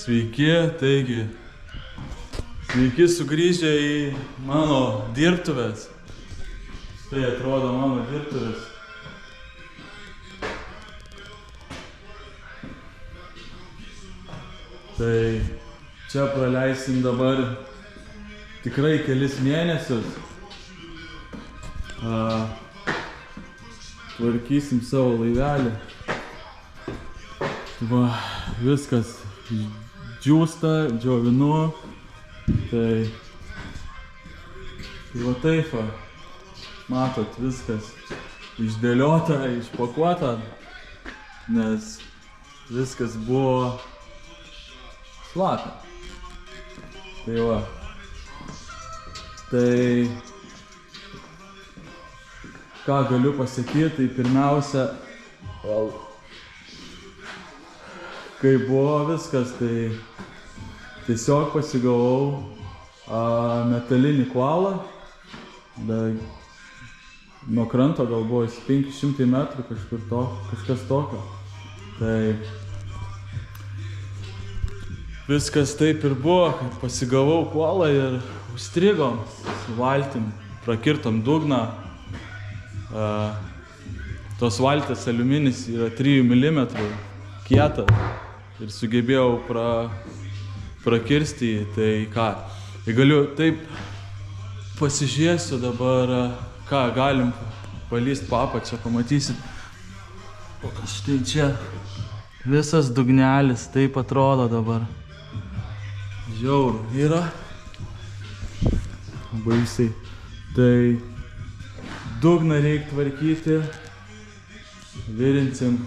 Sveiki, taigi, sveiki sugrįžę į mano dirbtuves. Tai atrodo mano dirbtuves. Tai čia praleisim dabar tikrai kelis mėnesius. Tvarkysim savo laivelį. Va, viskas džiūsta, džiovinu. Tai va taip, matot, viskas išdėliota, išpakuota, nes viskas buvo šlapia. Tai va. Tai ką galiu pasakyti, tai pirmiausia, kai buvo viskas, tai tiesiog pasigavau metalinį koalą, nuo kranto gal buvo 500 metrų kažkas tokio. Tai viskas taip ir buvo, kad pasigavau koalą ir užstrigom su valtim, prakirtom dugną. Tos valties aliuminis yra 3 mm kietas ir sugebėjau prakirsti jį, tai ką. Tai galiu taip pasižiūrėsiu dabar, ką galim palyst papačią, pamatysit. Štai čia visas dugnelis taip atrodo dabar. Žiauru yra. Baisiai. Tai dugną reik tvarkyti. Virinsim.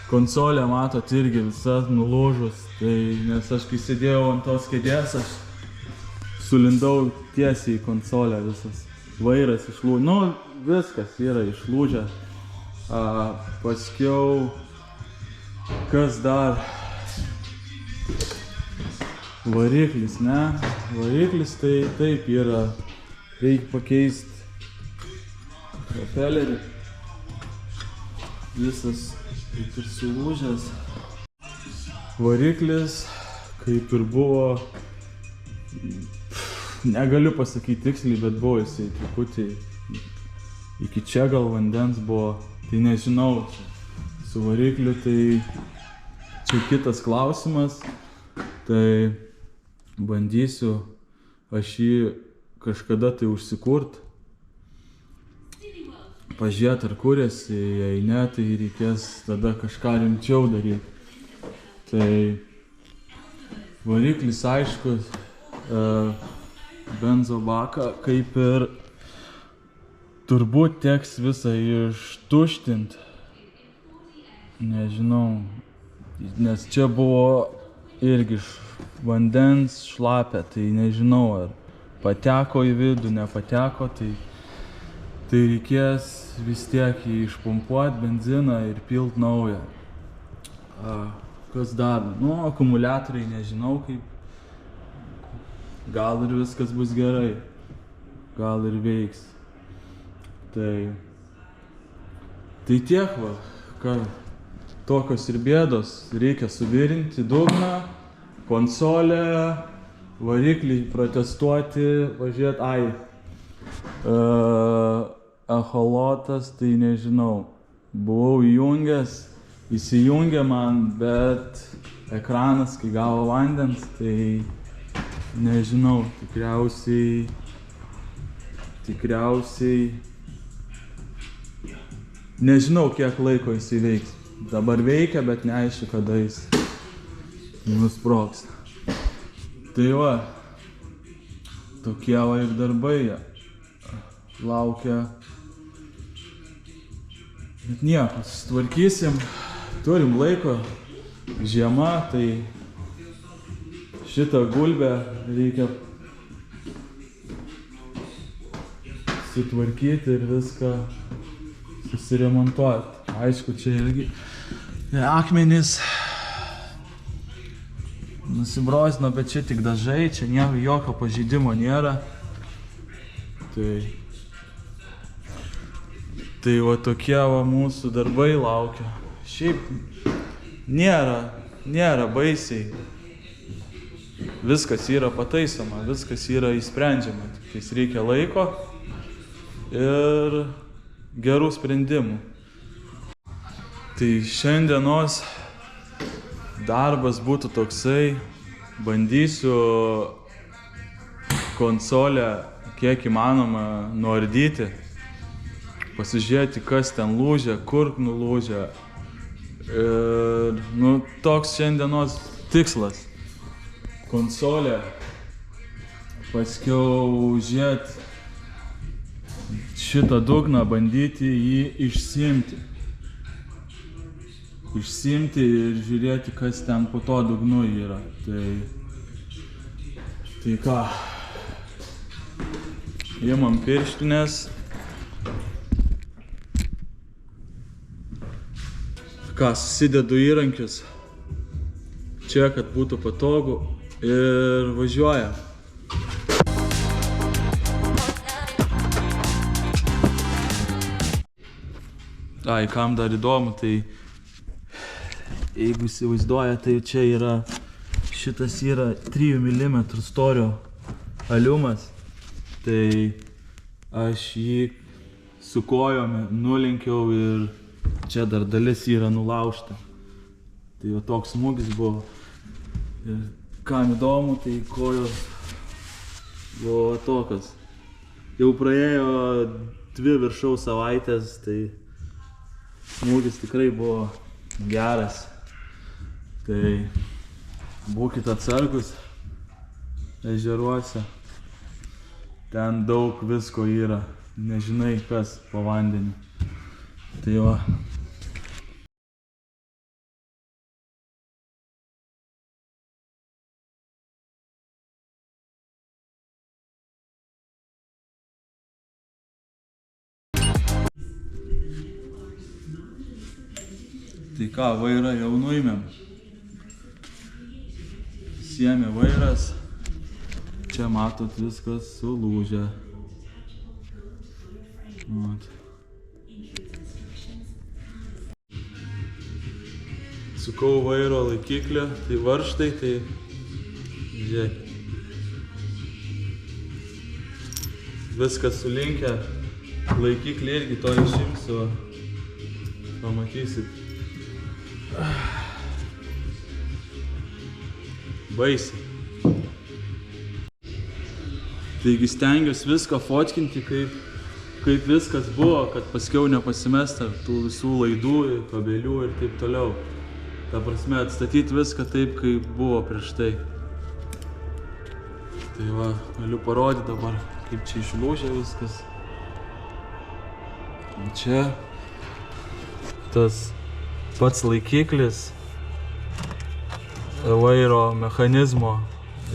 Konsolė, matot, irgi visa nulūžus. Tai nes aš kai sėdėjau ant tos kėdės, aš sulindau tiesiai į konsolę visas. Vairas išlūžė. Nu, viskas yra išlūžę. Paskiau, kas dar? Variklis, ne? Variklis tai taip yra. Reikia pakeisti propelerį. Visas kaip ir sulūžęs. Variklis kaip ir buvo, negaliu pasakyti tiksliai, bet buvo jisai truputį iki čia gal vandens buvo. Tai nežinau, su varikliu tai čia kitas klausimas. Tai bandysiu aš jį kažkada tai užsikurt, pažiūrėt ar kuriasi, jei ne, tai reikės tada kažką rimčiau daryti. Tai variklis aiškus, benzo baką kaip ir turbūt teks visą ištuštint. Nežinau, nes čia buvo irgi vandens šlapia, tai nežinau ar pateko į vidų, nepateko, tai reikės vis tiek jį išpumpuoti benziną ir pilt naują. Kas dar? Nu, akumuliatoriai nežinau kaip. Gal ir viskas bus gerai. Gal ir veiks. Tai tiek va, ką tokios ir bėdos. Reikia suvirinti dugną, konsolę, variklį protestuoti, važiuoti, echolotas, tai nežinau, buvau įjungęs, įsijungė man, bet ekranas, kai gavo vandens, tai nežinau, tikriausiai, nežinau, kiek laiko jisai veiks. Dabar veikia, bet neaišku, kada jis nusprogs. Tai va, tokie va ir darbai laukia. Bet nieko, susitvarkysim, turim laiko, žiema, tai šitą gulbę reikia sutvarkyti ir viską susiremontuoti. Aišku, čia irgi akmenys nusibrozino, bet čia tik dažai, čia jokio pažeidimo nėra. Tai va tokie va mūsų darbai laukia. Šiaip nėra nėra baisiai. Viskas yra pataisoma, viskas yra įsprendžiama. Tik reikia laiko ir gerų sprendimų. Tai šiandienos darbas būtų toksai, bandysiu konsolę kiek įmanoma nuardyti, pasižiūrėti, kas ten lūžia, kur nulūžia. Ir, toks šiandienos tikslas. Konsolę, paskiau žiūrėti šitą dugną, bandyti jį išsiimti. Išsiimti ir žiūrėti, kas ten po to dugnu yra. Tai ką, imam pirštinės. Ką, susidedu įrankius čia, kad būtų patogu ir važiuoja. Kam dar įdomu, tai jeigu įsivaizduoja, tai čia yra, šitas yra 3 mm storio aliumas, tai aš jį su kojom nulenkiau ir čia dar dalis yra nulaužta. Tai jau toks smūgis buvo. Ir kam įdomu, tai kojos buvo tokios. Jau praėjo 2 viršaus savaitės, tai smūgis tikrai buvo geras. Tai būkite atsargus ežeruose. Ten daug visko yra. Nežinai, kas po vandeniu. Tai va. Tai ką, vairą jau nuėmėm. Siemė vairas. Čia matot, viskas sulūžę. Vat. Sukau vairo laikiklį, tai varžtai, tai žiūrėk. Viskas sulinkę. Laikiklį irgi to išimsiu. Pamatysit. Baisiai. Taigi stengiuosi viską fotkinti, kaip viskas buvo, kad paskiau nepasimesta tų visų laidų, kabelių ir taip toliau. Ta prasme, atstatyti viską taip, kaip buvo prieš tai. Tai va, galiu parodyti dabar, kaip čia išlūžė viskas. Čia tas pats laikiklis vairo mechanizmo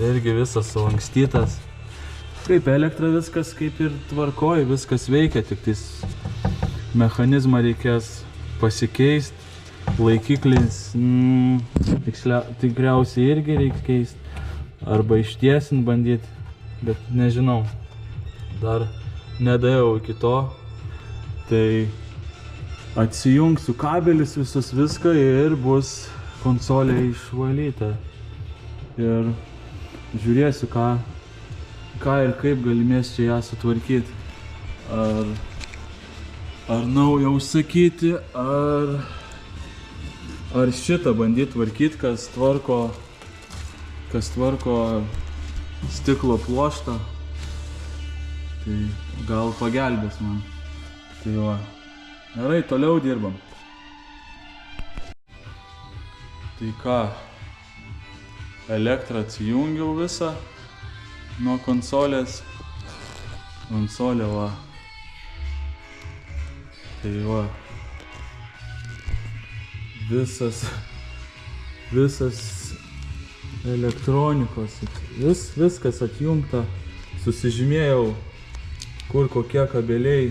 irgi visas sulankstytas. Kaip elektra viskas kaip ir tvarkoj, viskas veikia, tik tais mechanizmą reikės pasikeisti. Laikiklis tikriausiai irgi reikia keisti. Arba ištiesinti bandyti, bet nežinau. Dar nedaėjau iki to. Tai atsijungsiu kabelis visus viską ir bus konsolė išvalyta. Ir žiūrėsiu, ką ir kaip galimės čia ją sutvarkyti. Ar naują užsakyti, ar šitą bandyti tvarkyti, kas tvarko stiklo pluoštą. Tai gal pagelbės man. Tai va. Gerai, toliau dirbam. Tai ką, elektrą atsijungiau visą nuo konsolės. Konsolė va. Tai va. Visas elektronikos, viskas atjungta. Susižymėjau, kur kokie kabeliai,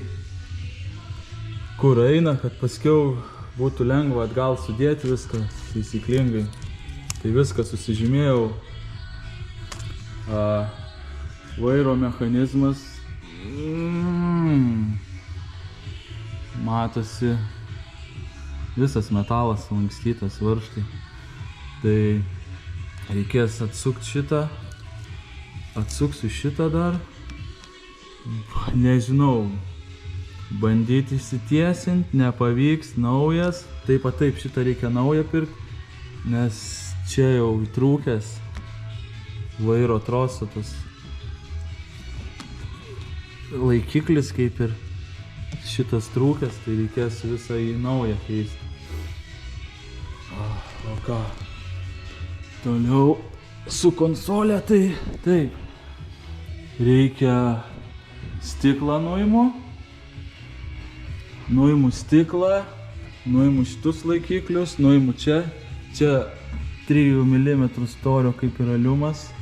kur eina, kad paskiau būtų lengva atgal sudėti viską taisyklingai. Tai viską susižymėjau. Vairo mechanizmas. Matosi visas metalas sulankstytas, varžtai. Tai reikės atsukti šitą. Atsuksiu šitą dar. Nežinau. Bandyti išsitiesinti, nepavyks, naujas. Taip šitą reikia naują pirkti, nes čia jau įtrūkęs vairo troso tas laikiklis kaip ir šitas trūkęs, tai reikės visą į naują keisti. O ką? Toliau su konsolė tai taip. Reikia stiklą nuimu. Nuimu stiklą, nuimu šitus laikiklius, nuimu čia. Čia 3 mm storio kaip yra liumas,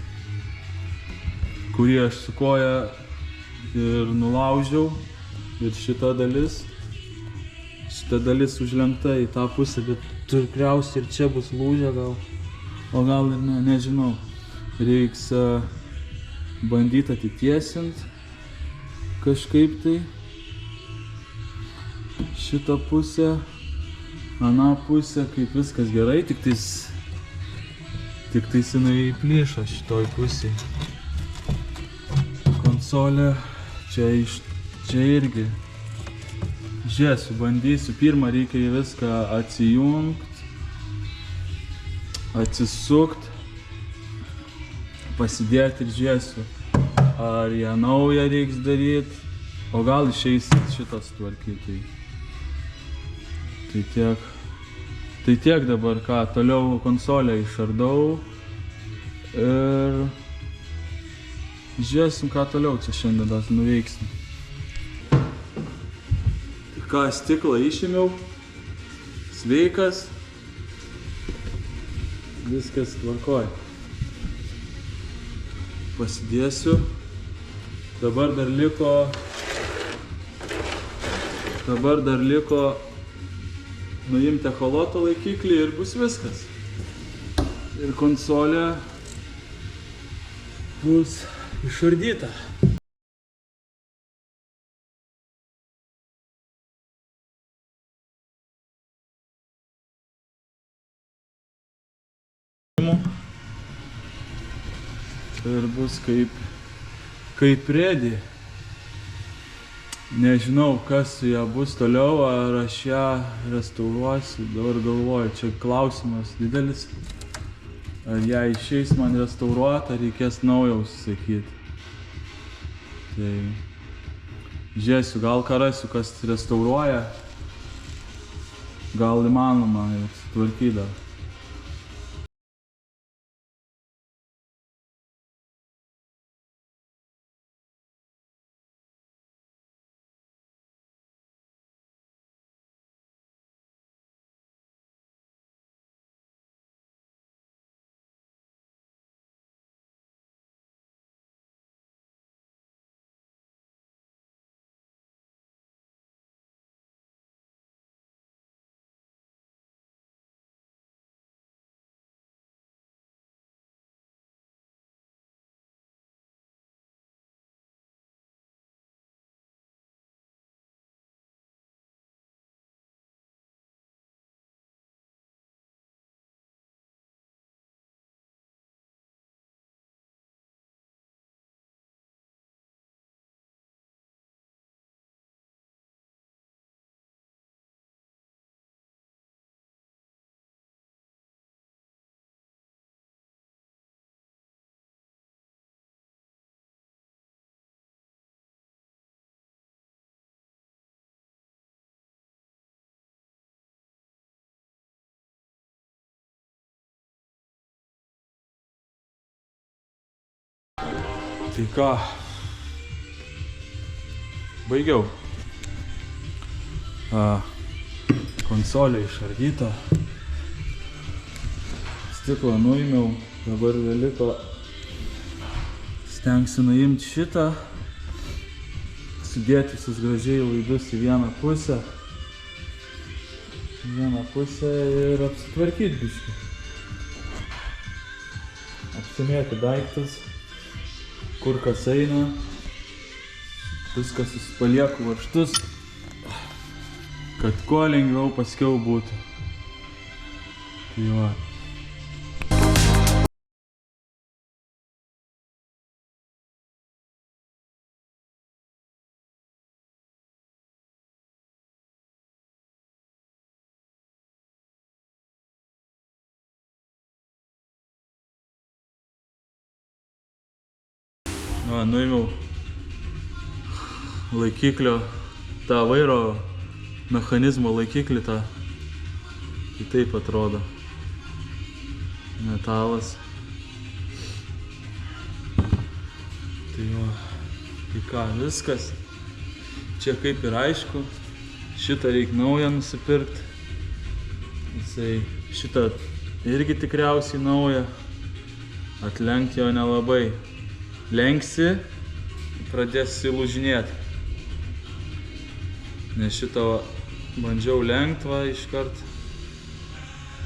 kurį aš su koja ir nulaužiau. Ir šita dalis užlenkta į tą pusę, bet tikriausiai ir čia bus lūžę gal. O gal ir ne, nežinau. Reiks bandyti atitiesinti kažkaip tai. Šitą pusę, aną pusę, kaip viskas gerai, tik tais jinai plyšo šitoj pusėj. Konsolė, čia irgi. Žiūrėsiu, bandysiu. Pirmą reikia viską atsijungt, atsisukt, pasidėti ir žiūrėsiu, ar ją naują reiks daryt, o gal išeis šitas tvarkyti. Tai tiek dabar, ką, toliau konsolę išardau ir žiūrėsim, ką toliau čia šiandien nuveiksim. Tai ką, stiklą išėmiau, sveikas, viskas tvarkoj. Pasidėsiu, dabar dar liko nuimti echoloto laikiklį ir bus viskas. Ir konsolė bus išardyta. Ir bus kaip ready. Nežinau, kas su ją bus toliau, ar aš ją restauruosiu, dabar galvoju, čia klausimas didelis. Ar ją išeis man restauruoti, ar reikės naują užsisakyti. Tai žiūrėsiu, gal ką rasiu, kas restauruoja, gal įmanoma ir sutvarkyti dar. Tai ką, baigiau. Konsolė išardyta. Stiklą nuėmiau, dabar liko. Stengsiu nuimti šitą. Sudėti visus gražiai laidus į vieną pusę. Ir apsitvarkyti biškį. Apsimėti daiktus. Kur kas eina, viskas palieku varžtus, kad kuo lengviau paskiau būtų. Tai va. Va, nuėmiau laikiklio, tą vairo mechanizmo laikiklį, tą. Tai taip atrodo. Metalas. Tai va, tai ką, viskas. Čia kaip ir aišku, šitą reik naują nusipirkt. Šitą irgi tikriausiai naują. Atlenkti jo nelabai. Lenksi, pradės įlūžinėti. Nes šitą bandžiau lenkt va iškart.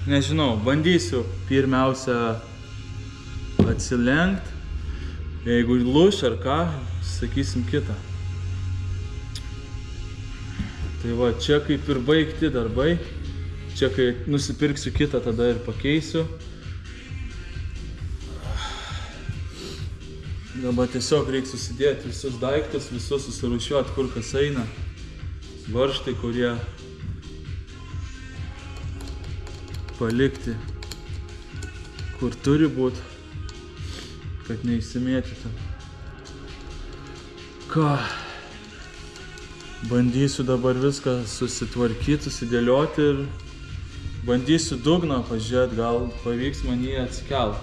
Nežinau, bandysiu pirmiausia atsilenkt. Jeigu lūš ar ką, sakysim kitą. Tai va, čia kaip ir baigti darbai. Čia kai nusipirksiu kitą, tada ir pakeisiu. Dabar tiesiog reikia susidėti visus daiktus, visus susirūšiuoti, kur kas eina. Varžtai, kurie palikti, kur turi būt, kad neįsimėtytų. Ką? Bandysiu dabar viską susitvarkyti, susidėlioti ir bandysiu dugną pažiūrėti, gal pavyks man jį atsikelt.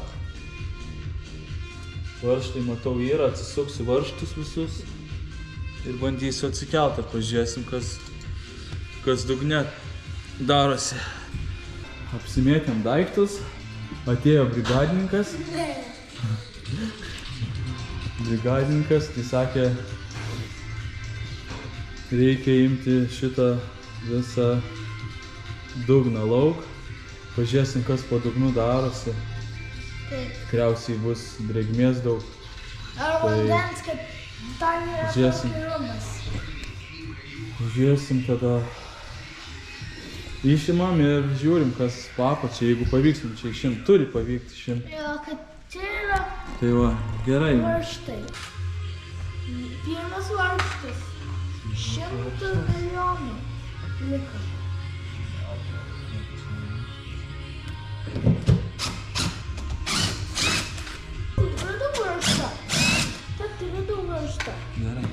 Varžtai matau yra, atsisuksiu varžtus visus ir bandysiu atsikelt ir pažiūrėsim, kas dugne darosi. Apsimėtėm daiktus, atėjo brigadininkas. Brigadininkas, tai sakė, reikia imti šitą visą dugną lauk. Pažiūrėsim, kas po dugnu darosi. Tikriausiai bus drėgmės daug. Ar vandens, kad ten yra pakirumas. Žiūrėsim tada. Išimam ir žiūrim, kas papačia, jeigu pavyks, čia išimt, turi pavykti išimt. Jo, kad čia yra Tai va, gerai. varžtai. Pirmas varžtas. 100 milijonų liko. Radau varžtą. Tad radau varžtą. Gerai.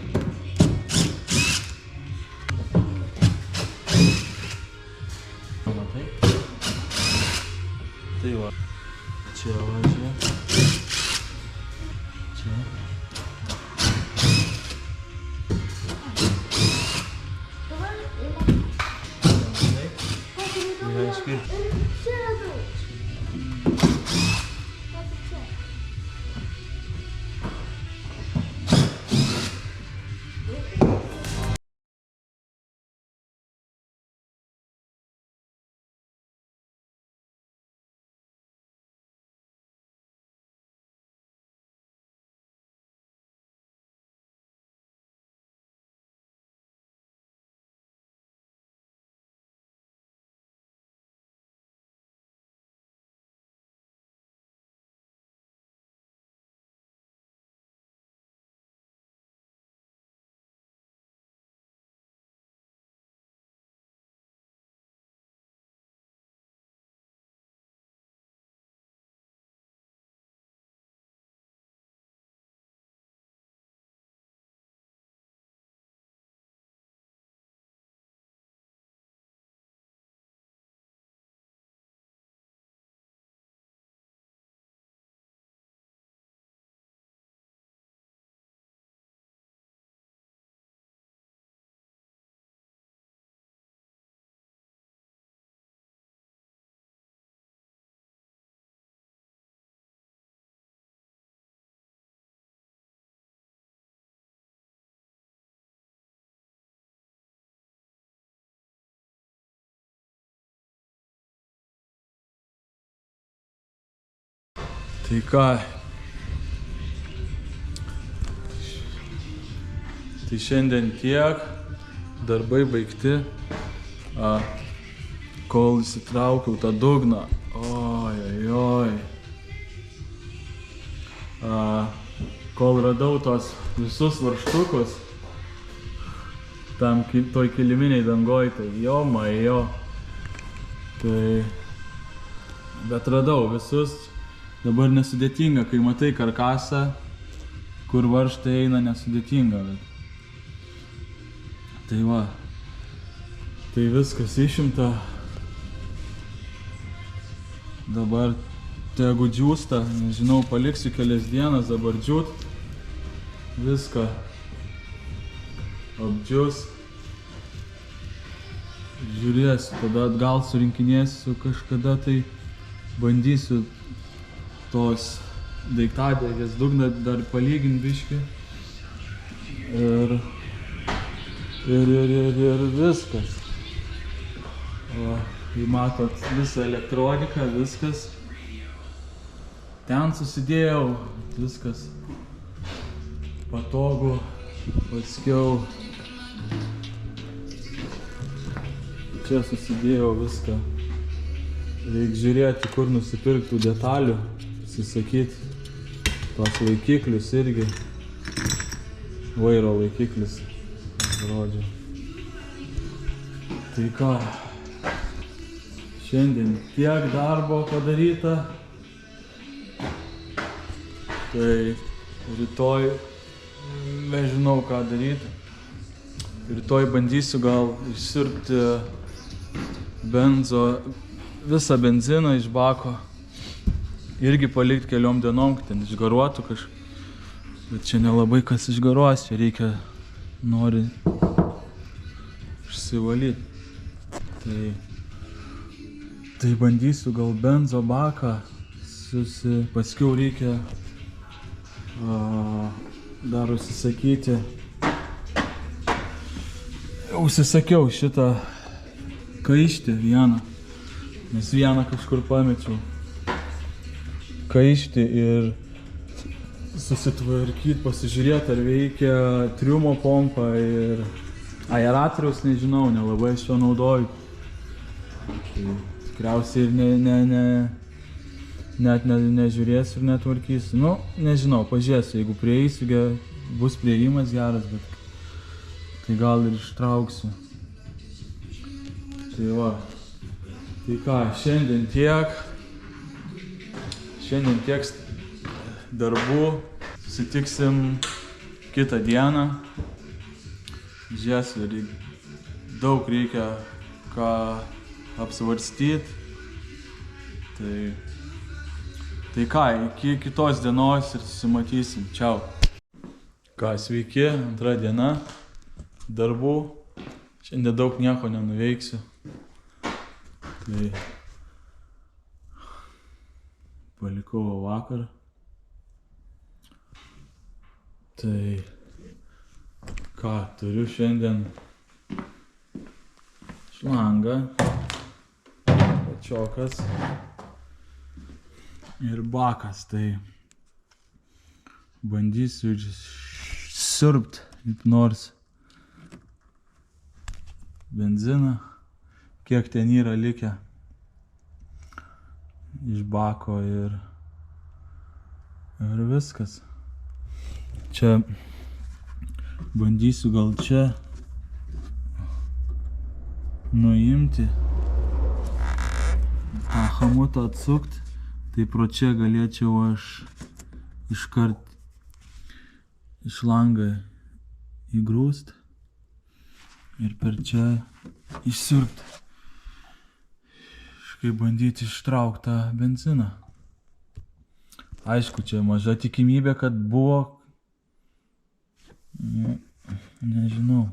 Matai? Tai va. Čia važiuoja. Čia. Dabar imam. Matai? Radau Aiškiai. ir čia radau. Pat čia. Tai ką? Tai šiandien tiek, darbai baigti, kol įsitraukiau tą dugną. Oi. Kol radau tos visus varžtukus, tam toj kiliminiai dangoj, tai jo. Tai, bet radau visus. Dabar nesudėtinga, kai matai karkasą, kur varžtai eina nesudėtinga, bet. Tai va. Tai viskas išimta. Dabar tegu džiūsta, nežinau, paliksiu kelias dienas, dabar džiūt. Viską apdžius. Žiūrėsiu, tada atgal surinkinėsiu kažkada, tai bandysiu tos daiktadėgės dugną dar palygint biškį. Ir viskas. Va, matot visą elektroniką, viskas. Ten susidėjau, viskas patogu, paskiau čia susidėjau viską. Reikia žiūrėti, kur nusipirktų detalių, susisakyti tos laikiklius irgi, vairo laikiklis, žodžiu. Tai ką, šiandien tiek darbo padaryta, tai rytoj nežinau ką daryti. Rytoj bandysiu gal išsiurbti visą benziną iš bako. Irgi palikti keliom dienom, kad ten išgaruotų kažkaip. Bet čia nelabai kas išgaruos, čia reikia, nori išsivalyti. Tai bandysiu gal benzo baką, paskiau reikia dar užsisakyti. Užsisakiau šitą kaištį vieną, nes vieną kažkur pamečiau. Kaištį ir susitvarkyti, pasižiūrėti, ar veikia triumo pompa ir aeratoriaus, nežinau, nelabai aš jo naudoju. Tai tikriausiai ir net nežiūrėsiu ir netvarkysiu. Nu, nežinau, pažiūrėsiu, jeigu prieisiu, bus prieimas geras, bet tai gal ir ištrauksiu. Tai va. Tai ką, šiandien tiek darbų, susitiksim kitą dieną. Žiūrėsiu, daug reikia ką apsvarstyti. Tai ką, iki kitos dienos ir susimatysim. Čiau. Ką, sveiki, antra diena darbų. Šiandien daug nieko nenuveiksiu. Tai palikau vakar. Tai ką, turiu šiandien šlangą, pačiokas ir bakas, tai bandysiu siurbt kaip nors benziną, kiek ten yra likę iš bako ir viskas. Čia bandysiu gal čia nuimti, tą chamutą atsukti. Tai pro čia galėčiau aš iškart iš langą įgrūst ir per čia išsiurbt. Kažkaip bandyti ištraukti tą benziną. Aišku, čia maža tikimybė, kad buvo, nežinau.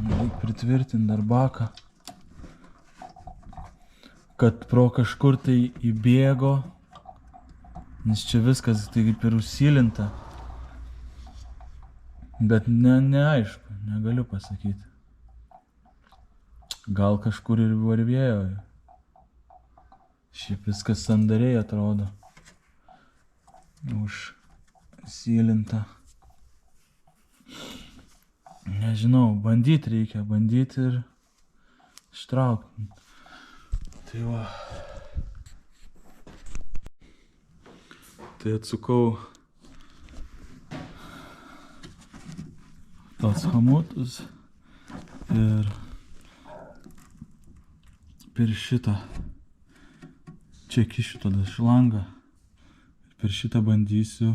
Reik pritvirtinti dar baką. Kad pro kažkur tai įbėgo, nes čia viskas tai kaip ir užsilinta. Bet neaišku, negaliu pasakyti. Gal kažkur ir varvėjo. Šiaip viskas sandariai atrodo. Užsilinta. Nežinau, bandyti reikia, bandyti ir ištraukti. Tai va. Tai atsukau tos hamutus ir per šitą Čia kišiu tada šlangą. Ir per šitą bandysiu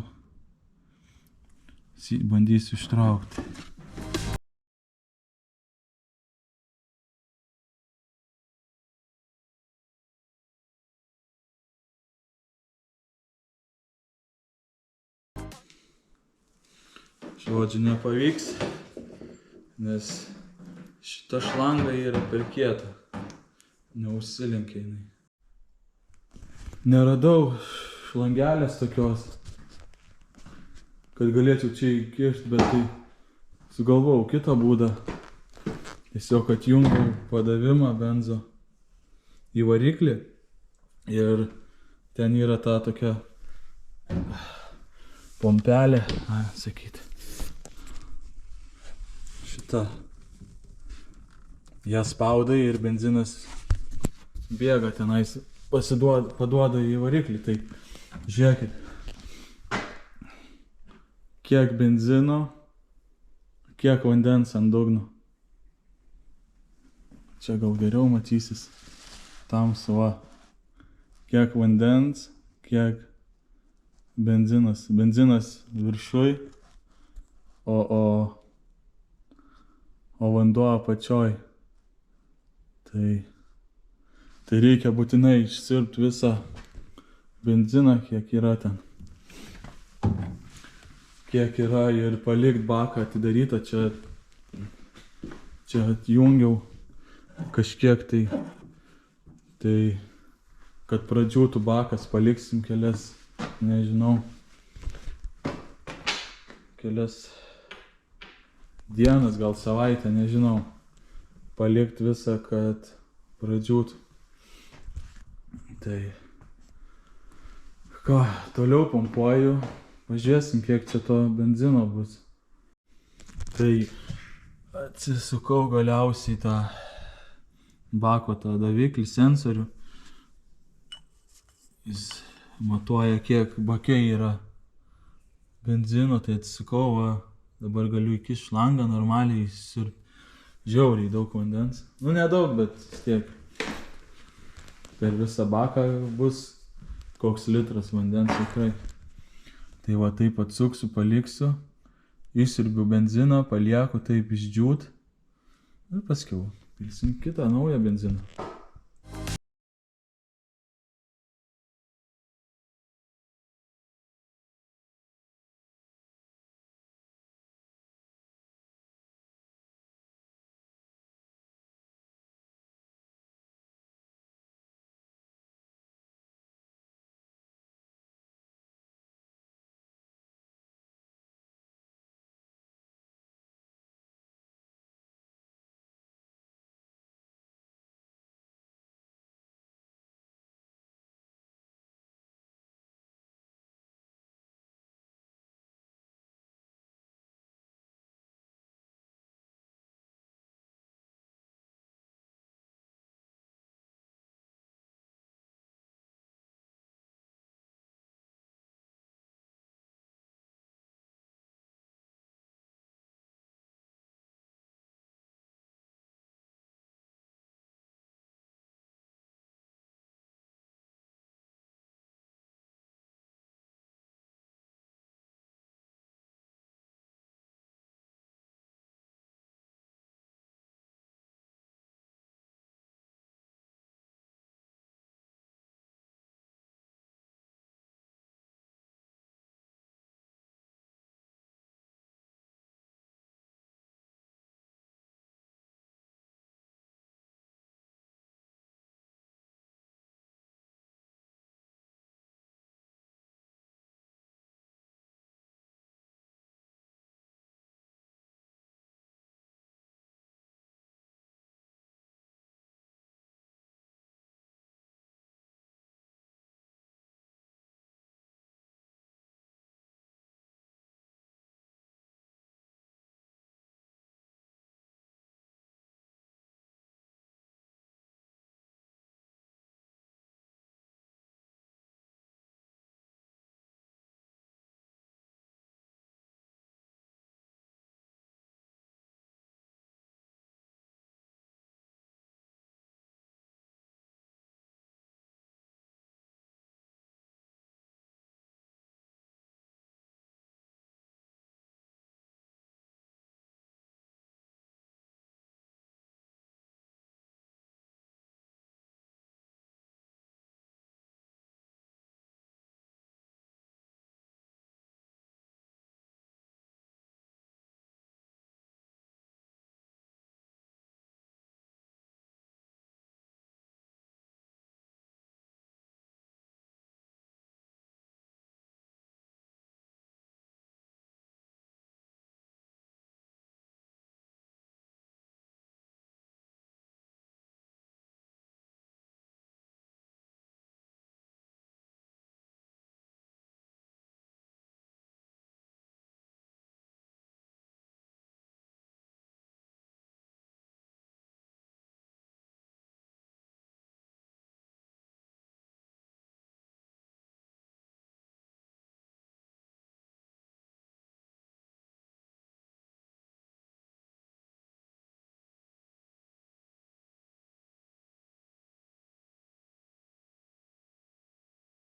ištraukti. Žodžiu, nepavyks, nes šita šlanga yra per kieta. Neužsilenkia jinai. Neradau šlangelės tokios, kad galėčiau čia įkišti, bet tai sugalvojau kitą būdą. Tiesiog atjungiau padavimą benzo į variklį ir ten yra ta tokia pompelė, sakyti. Šita. Ją spaudai ir benzinas bėga tenais, paduoda į variklį. Tai žiūrėkit, kiek benzino, kiek vandens ant dugno. Čia gal geriau matysis tamsu, va. Kiek vandens, kiek benzinas. Benzinas viršuj, o vanduo apačioj. Tai reikia būtinai išsiurbti visą benziną, kiek yra ten. Kiek yra ir palikti baką atidarytą. Čia atjungiau kažkiek tai kad pradžiūtų bakas, paliksim kelias, nežinau, kelias dienas, gal savaitę, nežinau. Palikti visą, kad pradžiūtų. Tai ką, toliau pompuoju, pažiūrėsim, kiek čia to benzino bus. Tai atsisukau galiausiai tą bako tą daviklį, sensorių. Jis matuoja, kiek bake yra benzino, tai atsisukau, va, dabar galiu įkišti šlangą normaliai ir žiauriai daug vandens. Nu, nedaug, bet tiek. Per visą baką bus koks litras vandens tikrai. Tai va taip atsuksiu, paliksiu, išsiurbiu benziną, palieku taip išdžiūt ir paskiau pilsim kitą naują benziną.